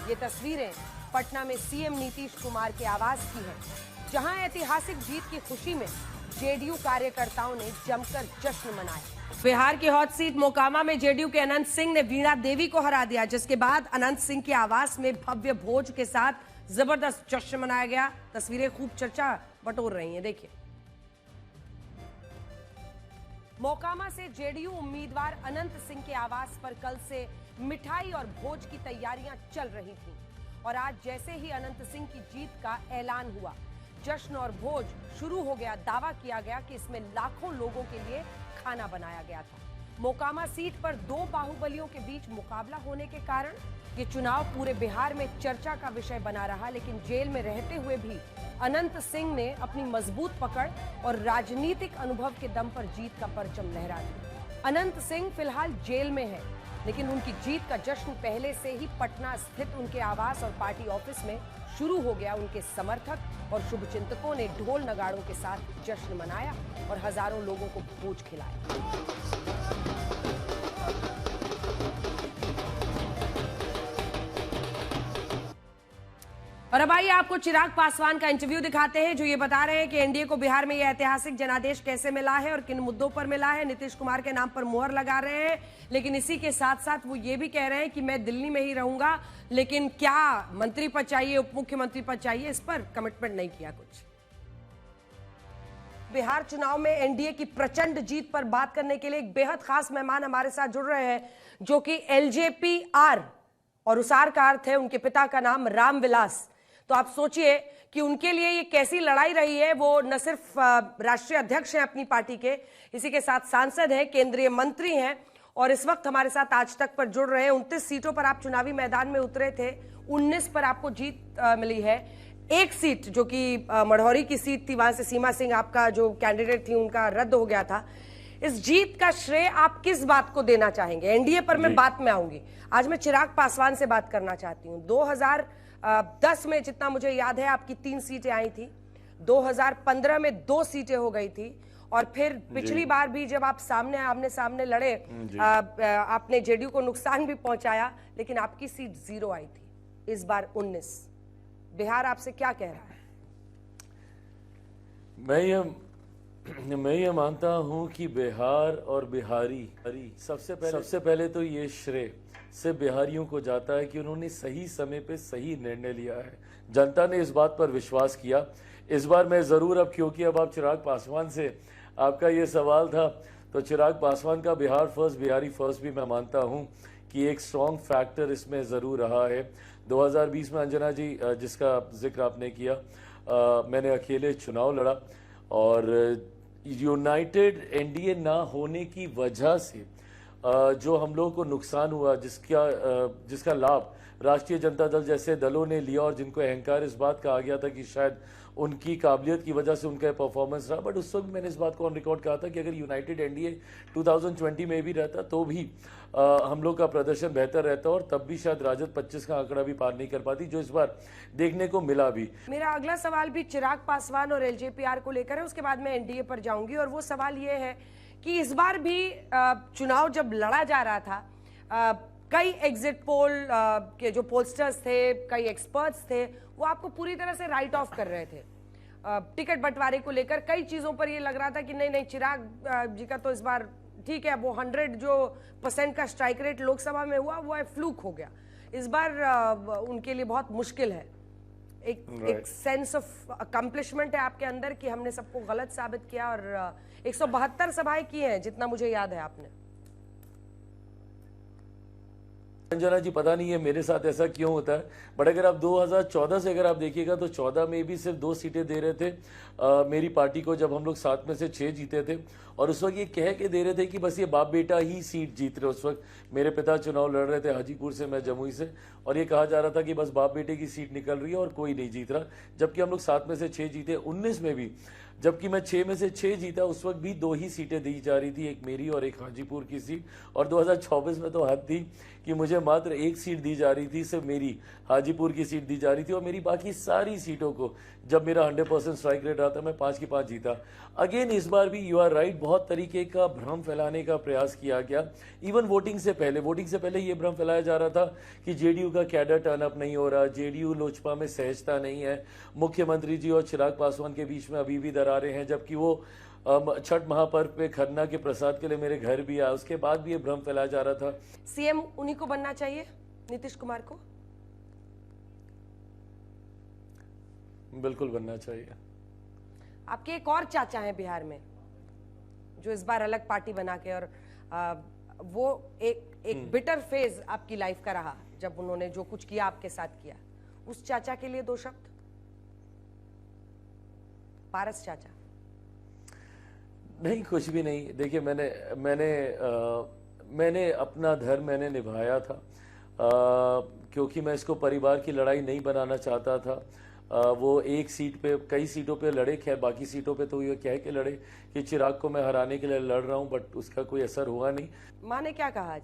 ये तस्वीरें पटना में सीएम नीतीश कुमार के आवास की है, जहां ऐतिहासिक जीत की खुशी में जेडीयू कार्यकर्ताओं ने जमकर जश्न मनाया। बिहार की हॉट सीट मोकामा में जेडीयू के अनंत सिंह ने वीणा देवी को हरा दिया, जिसके बाद अनंत सिंह के आवास में भव्य भोज के साथ जबरदस्त जश्न मनाया गया। तस्वीरें खूब चर्चा बटोर रही हैं, देखिए। मोकामा से जेडीयू उम्मीदवार अनंत सिंह के आवास पर कल से मिठाई और भोज की तैयारियां चल रही थीं और आज जैसे ही अनंत सिंह की जीत का ऐलान हुआ, जश्न और भोज शुरू हो गया। दावा किया गया कि इसमें लाखों लोगों के लिए खाना बनाया गया था। मोकामा सीट पर दो बाहुबलियों के बीच मुकाबला होने के कारण ये चुनाव पूरे बिहार में चर्चा का विषय बना रहा, लेकिन जेल में रहते हुए भी अनंत सिंह ने अपनी मजबूत पकड़ और राजनीतिक अनुभव के दम पर जीत का परचम लहरा दिया। अनंत सिंह फिलहाल जेल में है, लेकिन उनकी जीत का जश्न पहले से ही पटना स्थित उनके आवास और पार्टी ऑफिस में शुरू हो गया। उनके समर्थक और शुभचिंतकों ने ढोल नगाड़ों के साथ जश्न मनाया और हजारों लोगों को भोज खिलाया। और अब आइए आपको चिराग पासवान का इंटरव्यू दिखाते हैं, जो ये बता रहे हैं कि एनडीए को बिहार में यह ऐतिहासिक जनादेश कैसे मिला है और किन मुद्दों पर मिला है। नीतीश कुमार के नाम पर मुहर लगा रहे हैं, लेकिन इसी के साथ साथ वो ये भी कह रहे हैं कि मैं दिल्ली में ही रहूंगा, लेकिन क्या मंत्री पद चाहिए, उप मुख्यमंत्री पद चाहिए, इस पर कमिटमेंट नहीं किया कुछ। बिहार चुनाव में एनडीए की प्रचंड जीत पर बात करने के लिए एक बेहद खास मेहमान हमारे साथ जुड़ रहे हैं, जो कि एलजेपी-आर और उसार का अर्थ है उनके पिता का नाम रामविलास। तो आप सोचिए कि उनके लिए ये कैसी लड़ाई रही है। वो न सिर्फ राष्ट्रीय अध्यक्ष हैं अपनी पार्टी के, इसी के साथ सांसद हैं, केंद्रीय मंत्री हैं और इस वक्त हमारे साथ आज तक पर जुड़ रहे हैं। 29 सीटों पर आप चुनावी मैदान में उतरे थे, 19 पर आपको जीत मिली है। एक सीट जो कि मढ़ौरी की सीट थी, वहां से सीमा सिंह आपका जो कैंडिडेट थी उनका रद्द हो गया था। इस जीत का श्रेय आप किस बात को देना चाहेंगे? एनडीए पर मैं बात में आऊंगी। आज मैं चिराग पासवान से बात करना चाहती हूँ। 2010 में जितना मुझे याद है आपकी 3 सीटें आई थी, 2015 में 2 सीटें हो गई थी और फिर पिछली बार भी जब आप आमने सामने लड़े, आपने जेडीयू को नुकसान भी पहुंचाया, लेकिन आपकी सीट 0 आई थी। इस बार 19। बिहार आपसे क्या कह रहा है? मैं ये मानता हूं कि बिहार और बिहारी सबसे पहले तो ये श्रेय सिर्फ बिहारियों को जाता है कि उन्होंने सही समय पे सही निर्णय लिया है। जनता ने इस बात पर विश्वास किया। इस बार मैं ज़रूर, अब क्योंकि अब आप चिराग पासवान से आपका ये सवाल था, तो चिराग पासवान का बिहार फर्स्ट बिहारी फर्स्ट भी मैं मानता हूँ कि एक स्ट्रॉन्ग फैक्टर इसमें ज़रूर रहा है। 2020 में अंजना जी जिसका जिक्र आपने किया, मैंने अकेले चुनाव लड़ा और यूनाइटेड एनडीए ना होने की वजह से जो हम लोगों को नुकसान हुआ, जिसका लाभ राष्ट्रीय जनता दल जैसे दलों ने लिया और जिनको अहंकार इस बात का आ गया था कि शायद उनकी काबिलियत की वजह से उनका परफॉर्मेंस रहा। बट उस वक्त मैंने इस बात को ऑन रिकॉर्ड कहा था कि अगर यूनाइटेड एनडीए 2020 में भी रहता तो भी हम लोग का प्रदर्शन बेहतर रहता और तब भी शायद राजद 25 का आंकड़ा भी पार नहीं कर पाती, जो इस बार देखने को मिला भी। मेरा अगला सवाल भी चिराग पासवान और एलजेपी-आर को लेकर है, उसके बाद मैं एनडीए पर जाऊंगी। और वो सवाल ये है कि इस बार भी चुनाव जब लड़ा जा रहा था, कई एग्जिट पोल के जो पोलस्टर्स थे, कई एक्सपर्ट्स थे, वो आपको पूरी तरह से राइट ऑफ कर रहे थे। टिकट बंटवारे को लेकर कई चीजों पर ये लग रहा था कि नहीं चिराग जी का तो इस बार ठीक है, वो 100% का स्ट्राइक रेट लोकसभा में हुआ, वो फ्लूक हो गया। इस बार उनके लिए बहुत मुश्किल है। एक सेंस ऑफ अकम्प्लिशमेंट है आपके अंदर कि हमने सबको गलत साबित किया और 172 सभाएं की हैं, जितना मुझे याद है आपने। अंजना जी, पता नहीं है मेरे साथ ऐसा क्यों होता है, बट अगर आप 2014 से अगर आप देखिएगा तो 14 में भी सिर्फ 2 सीटें दे रहे थे मेरी पार्टी को, जब हम लोग 7 में से 6 जीते थे। और उस वक्त ये कह के दे रहे थे कि बस ये बाप बेटा ही सीट जीत रहे। उस वक्त मेरे पिता चुनाव लड़ रहे थे हाजीपुर से, मैं जमुई से, और ये कहा जा रहा था कि बस बाप बेटे की सीट निकल रही है और कोई नहीं जीत रहा, जबकि हम लोग 7 में से 6 जीते। 19 में भी जबकि मैं 6 में से 6 जीता, उस वक्त भी 2 ही सीटें दी जा रही थी, एक मेरी और एक हाजीपुर की सीट। और 2024 में तो हद थी कि मुझे मात्र 1 सीट दी जा रही थी, सिर्फ मेरी हाजीपुर की सीट दी जा रही थी, और मेरी बाकी सारी सीटों को जब मेरा 100% स्ट्राइक रेट रहा था मैं 5 की 5 जीता। अगेन इस बार भी यू आर राइट, बहुत तरीके का भ्रम फैलाने का प्रयास किया गया। इवन वोटिंग से पहले ये भ्रम फैलाया जा रहा था कि जेडीयू का कैडर टर्न अप नहीं हो रहा, जेडीयू लोजपा में सहजता नहीं है, मुख्यमंत्री जी और चिराग पासवान के बीच में अभी भी दरारें हैं, जबकि वो छठ महापर्व पे खरना के प्रसाद के लिए मेरे घर भी आया। उसके बाद भी ये भ्रम फैलाया जा रहा था। सीएम उन्हीं को बनना चाहिए, नीतीश कुमार को? बिल्कुल बनना चाहिए। आपके एक और चाचा हैं बिहार में जो इस बार अलग पार्टी बना के, और वो एक बिटर फेज आपकी लाइफ का रहा जब उन्होंने जो कुछ किया आपके साथ किया। उस चाचा के लिए 2 शब्द। पारस चाचा। नहीं, कुछ भी नहीं। देखिए, मैंने अपना धर्म मैंने निभाया था, क्योंकि मैं इसको परिवार की लड़ाई नहीं बनाना चाहता था। वो एक सीट पे, कई सीटों पे लड़े, खैर बाकी सीटों पे तो ये कह के लड़े कि चिराग को मैं हराने के लिए लड़ रहा हूं, बट उसका कोई असर हुआ नहीं। माँ ने क्या कहा आज?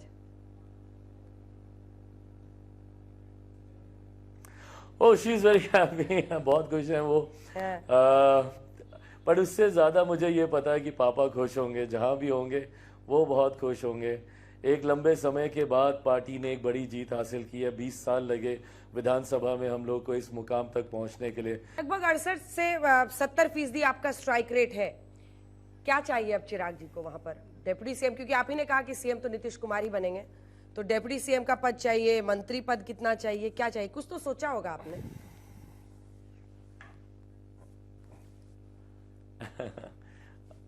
ओह, शी इज वेरी हैप्पी, बहुत खुश हैं वो। पर उससे ज्यादा मुझे ये पता है कि पापा खुश होंगे, जहां भी होंगे वो बहुत खुश होंगे। एक लंबे समय के बाद पार्टी ने एक बड़ी जीत हासिल की है। 20 साल लगे विधानसभा में हम लोग को इस मुकाम तक पहुंचने के लिए। लगभग 68 से 70% आपका स्ट्राइक रेट है। क्या चाहिए अब चिराग जी को वहां पर डेप्यूटी सीएम? क्योंकि आप ही ने कहा कि सीएम तो नीतीश कुमार ही बनेंगे, तो डेप्यूटी सीएम का पद चाहिए, मंत्री पद कितना चाहिए, क्या चाहिए? कुछ तो सोचा होगा आपने।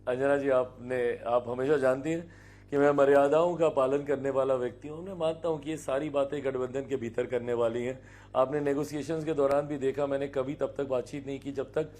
अंजना जी, आप हमेशा जानती हैं कि मैं मर्यादाओं का पालन करने वाला व्यक्ति हूं। मैं मानता हूं कि ये सारी बातें गठबंधन के भीतर करने वाली हैं। आपने नेगोशिएशंस के दौरान भी देखा, मैंने कभी तब तक बातचीत नहीं की जब तक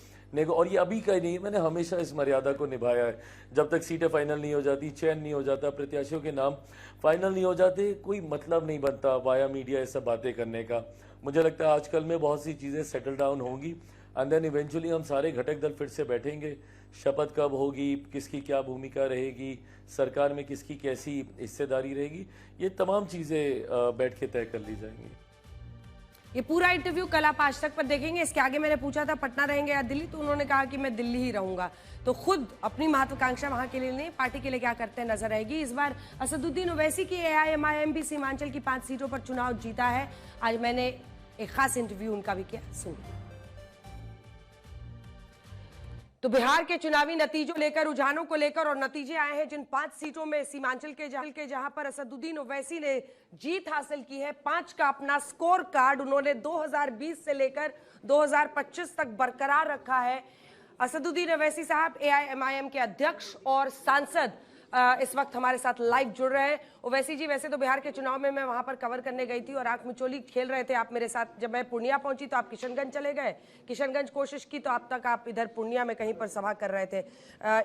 और ये अभी का ही नहीं, मैंने हमेशा इस मर्यादा को निभाया है। जब तक सीटें फाइनल नहीं हो जाती, चयन नहीं हो जाता, प्रत्याशियों के नाम फाइनल नहीं हो जाते, कोई मतलब नहीं बनता वाया मीडिया ये सब बातें करने का। मुझे लगता है आजकल में बहुत सी चीज़ें सेटल डाउन होंगी, एंड देन इवेंचुअली हम सारे घटक दल फिर से बैठेंगे। शपथ कब होगी, किसकी क्या भूमिका रहेगी, सरकार में किसकी कैसी हिस्सेदारी रहेगी, ये तमाम चीज़ें बैठ के तय कर ली जाएंगी। ये पूरा इंटरव्यू कल आप आज तक पर देखेंगे। इसके आगे मैंने पूछा था पटना रहेंगे या दिल्ली, तो उन्होंने कहा कि मैं दिल्ली ही रहूंगा। तो खुद अपनी महत्वाकांक्षा वहां के लिए नहीं, पार्टी के लिए क्या करते हैं नजर आएगी। इस बार असदुद्दीन ओवैसी की AIMIM भी सीमांचल की 5 सीटों पर चुनाव जीता है। आज मैंने एक खास इंटरव्यू उनका भी किया, सुनिए। तो बिहार के चुनावी नतीजों लेकर, रुझानों को लेकर, और नतीजे आए हैं जिन 5 सीटों में सीमांचल के जहां पर असदुद्दीन ओवैसी ने जीत हासिल की है। 5 का अपना स्कोर कार्ड उन्होंने 2020 से लेकर 2025 तक बरकरार रखा है। असदुद्दीन ओवैसी साहब AIMIM के अध्यक्ष और सांसद इस वक्त हमारे साथ लाइव जुड़ रहे हैं। ओवैसी जी, वैसे तो बिहार के चुनाव में मैं वहां पर कवर करने गई थी और आंख मिचोली खेल रहे थे आप मेरे साथ। जब मैं पूर्णिया पहुंची तो आप किशनगंज चले गए, किशनगंज कोशिश की तो अब तक आप इधर पूर्णिया में कहीं पर सभा कर रहे थे।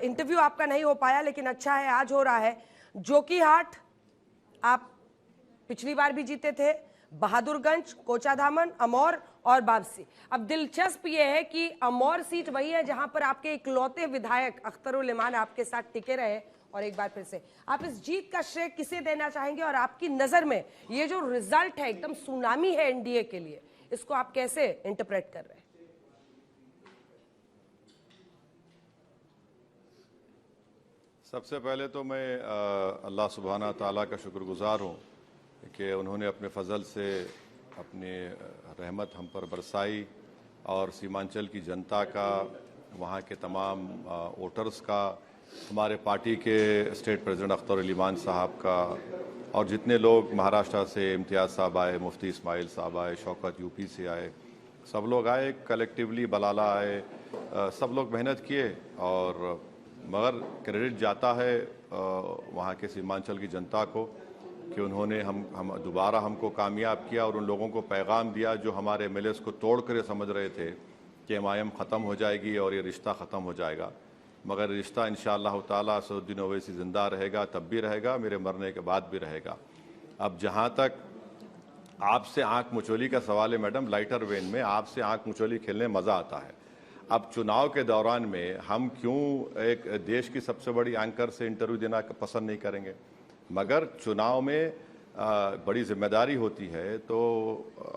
इंटरव्यू आपका नहीं हो पाया, लेकिन अच्छा है आज हो रहा है। जोकीहाट आप पिछली बार भी जीते थे, बहादुरगंज, कोचाधामन, अमौर और वापसी। अब दिलचस्प यह है कि अमौर सीट वही है जहां पर आपके इकलौते विधायक अख्तरुल इमान आपके साथ टिके रहे। और एक बार फिर से आप इस जीत का श्रेय किसे देना चाहेंगे, और आपकी नजर में ये जो रिजल्ट है एकदम सुनामी है एनडीए के लिए, इसको आप कैसे इंटरप्रेट कर रहे हैं? सबसे पहले तो मैं अल्लाह सुब्हाना ताला का शुक्रगुजार हूँ कि उन्होंने अपने फजल से अपने रहमत हम पर बरसाई, और सीमांचल की जनता का, वहाँ के तमाम वोटर्स का, हमारे पार्टी के स्टेट प्रेसिडेंट अख्तरुल इमान साहब का, और जितने लोग महाराष्ट्र से इम्तियाज़ साहब आए, मुफ्ती इस्माइल साहब आए, शौकत यूपी से आए, सब लोग आए, कलेक्टिवली बलाला आए, सब लोग मेहनत किए, और मगर क्रेडिट जाता है वहाँ के सीमांचल की जनता को कि उन्होंने हम दोबारा हमको कामयाब किया, और उन लोगों को पैगाम दिया जो हमारे MLAs को तोड़ कर समझ रहे थे कि MIM ख़त्म हो जाएगी और ये रिश्ता ख़त्म हो जाएगा। मगर रिश्ता इंशाअल्लाह ताला असदुद्दीन ओवैसी ज़िंदा रहेगा, तब भी रहेगा, मेरे मरने के बाद भी रहेगा। अब जहाँ तक आपसे आँख मुचोली का सवाल है मैडम, लाइटर वेन में आपसे आँख मुचोली खेलने मज़ा आता है। अब चुनाव के दौरान में हम क्यों एक देश की सबसे बड़ी एंकर से इंटरव्यू देना पसंद नहीं करेंगे, मगर चुनाव में बड़ी जिम्मेदारी होती है। तो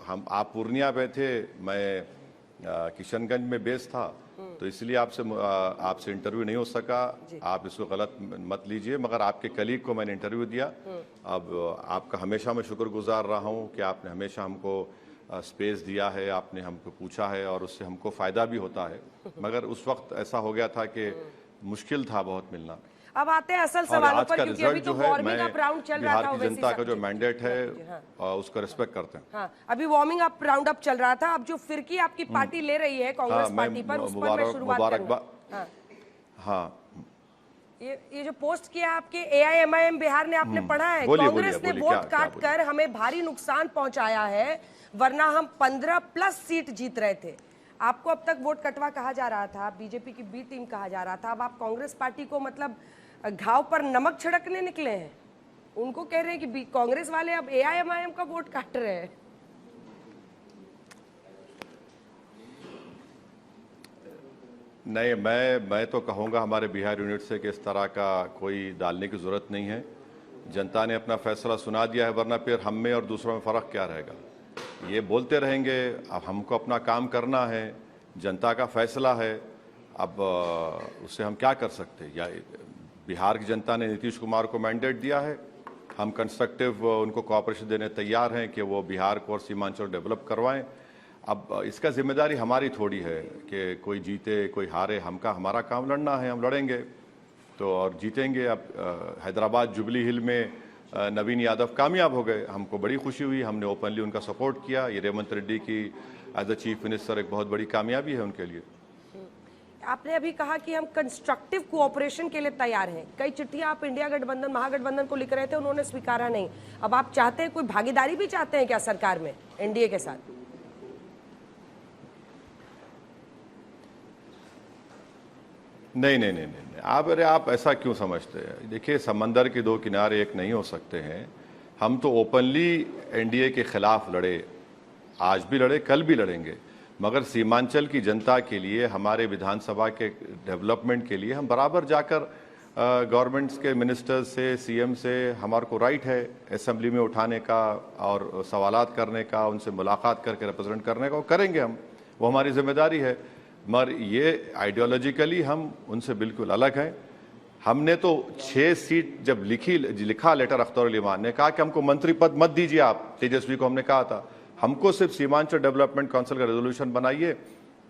आप पूर्णिया में थे, मैं किशनगंज में बेस था, तो इसलिए आपसे इंटरव्यू नहीं हो सका। आप इसको गलत मत लीजिए, मगर आपके कलीग को मैंने इंटरव्यू दिया। अब आपका हमेशा मैं शुक्रगुजार रहा हूं कि आपने हमेशा हमको स्पेस दिया है, आपने हमको पूछा है और उससे हमको फायदा भी होता है। मगर उस वक्त ऐसा हो गया था कि मुश्किल था बहुत मिलना। अब आते हैं असल सवालों पर, क्योंकि अभी तो वार्मिंग अप राउंड चल रहा था। बिहार की जनता का जो मैंडेट है उसका रिस्पेक्ट करते हैं। हाँ, अभी वार्मिंग अप राउंड अप चल रहा था। अब जो फिरकी आपकी पार्टी ले रही है कांग्रेस पार्टी पर, उस पर मैं शुरुआत करूंगा। हाँ, ये जो पोस्ट किया आपके AIMIM बिहार ने, आपने पढ़ा है? कांग्रेस ने वोट काट कर हमें भारी नुकसान पहुंचाया है, वरना हम 15+ सीट जीत रहे थे। आपको अब तक वोट कटवा कहा जा रहा था, बीजेपी की बी टीम कहा जा रहा था। अब आप कांग्रेस पार्टी को मतलब घाव पर नमक छिड़कने निकले हैं। उनको कह रहे हैं कि कांग्रेस वाले अब AIMIM का वोट काट रहे हैं। नहीं, मैं तो कहूँगा हमारे बिहार यूनिट से कि इस तरह का कोई डालने की जरूरत नहीं है। जनता ने अपना फैसला सुना दिया है, वरना फिर हम में और दूसरों में फर्क क्या रहेगा? ये बोलते रहेंगे। अब हमको अपना काम करना है, जनता का फैसला है। अब उससे हम क्या कर सकते हैं? या बिहार की जनता ने नीतीश कुमार को मैंडेट दिया है, हम कंस्ट्रक्टिव उनको कोऑपरेशन देने तैयार हैं कि वो बिहार को और सीमांचल डेवलप करवाएं। अब इसका जिम्मेदारी हमारी थोड़ी है कि कोई जीते कोई हारे। हमारा काम लड़ना है, हम लड़ेंगे तो और जीतेंगे। अब हैदराबाद जुबली हिल में नवीन यादव कामयाब हो गए, हमको बड़ी खुशी हुई। हमने ओपनली उनका सपोर्ट किया। ये रेवंत रेड्डी की एज अ चीफ मिनिस्टर एक बहुत बड़ी कामयाबी है उनके लिए। आपने अभी कहा कि हम कंस्ट्रक्टिव कोऑपरेशन के लिए तैयार हैं। कई चिट्ठियां आप इंडिया गठबंधन, महागठबंधन को लिख रहे थे, उन्होंने स्वीकारा नहीं। अब आप चाहते हैं, कोई भागीदारी भी चाहते हैं क्या सरकार में एनडीए के साथ? नहीं, आप ऐसा क्यों समझते हैं? देखिए, समंदर के दो किनारे एक नहीं हो सकते हैं। हम तो ओपनली एनडीए के खिलाफ लड़े, आज भी लड़े, कल भी लड़ेंगे, मगर सीमांचल की जनता के लिए, हमारे विधानसभा के डेवलपमेंट के लिए हम बराबर जाकर गवर्नमेंट्स के मिनिस्टर्स से, सीएम से हमारे को राइट है असेंबली में उठाने का और सवालात करने का, उनसे मुलाकात करके रिप्रेजेंट करने का। वो करेंगे हम, वो हमारी जिम्मेदारी है। मगर ये आइडियोलॉजिकली हम उनसे बिल्कुल अलग हैं। हमने तो 6 सीट जब लिखा लेटर अख्तर अली मान ने कहा कि हमको मंत्री पद मत दीजिए आप, तेजस्वी को हमने कहा था, हमको सिर्फ सीमांचल डेवलपमेंट काउंसिल का रेजोल्यूशन बनाइए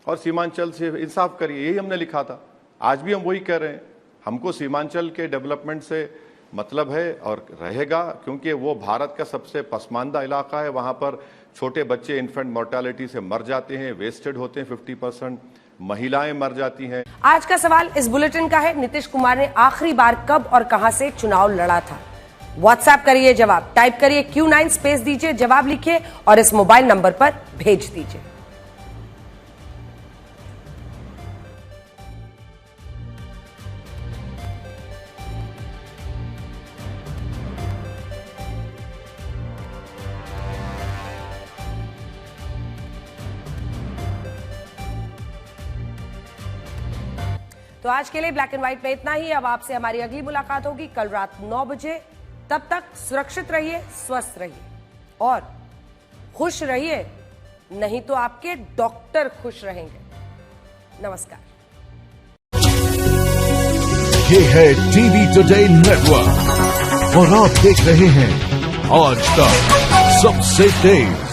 और सीमांचल से इंसाफ करिए, यही हमने लिखा था। आज भी हम वही कह रहे हैं। हमको सीमांचल के डेवलपमेंट से मतलब है और रहेगा, क्योंकि वो भारत का सबसे पसमानदा इलाका है। वहां पर छोटे बच्चे इन्फेंट मोर्टेलिटी से मर जाते हैं, वेस्टेड होते हैं, 50% महिलाएं मर जाती हैं। आज का सवाल इस बुलेटिन का है, नीतीश कुमार ने आखिरी बार कब और कहां से चुनाव लड़ा था? व्हाट्सएप करिए जवाब, टाइप करिए Q9 स्पेस दीजिए, जवाब लिखिए और इस मोबाइल नंबर पर भेज दीजिए। तो आज के लिए ब्लैक एंड व्हाइट में इतना ही। अब आपसे हमारी अगली मुलाकात होगी कल रात 9 बजे। तब तक सुरक्षित रहिए, स्वस्थ रहिए और खुश रहिए, नहीं तो आपके डॉक्टर खुश रहेंगे। नमस्कार। ये है टीवी टुडे नेटवर्क और आप देख रहे हैं आज तक सबसे तेज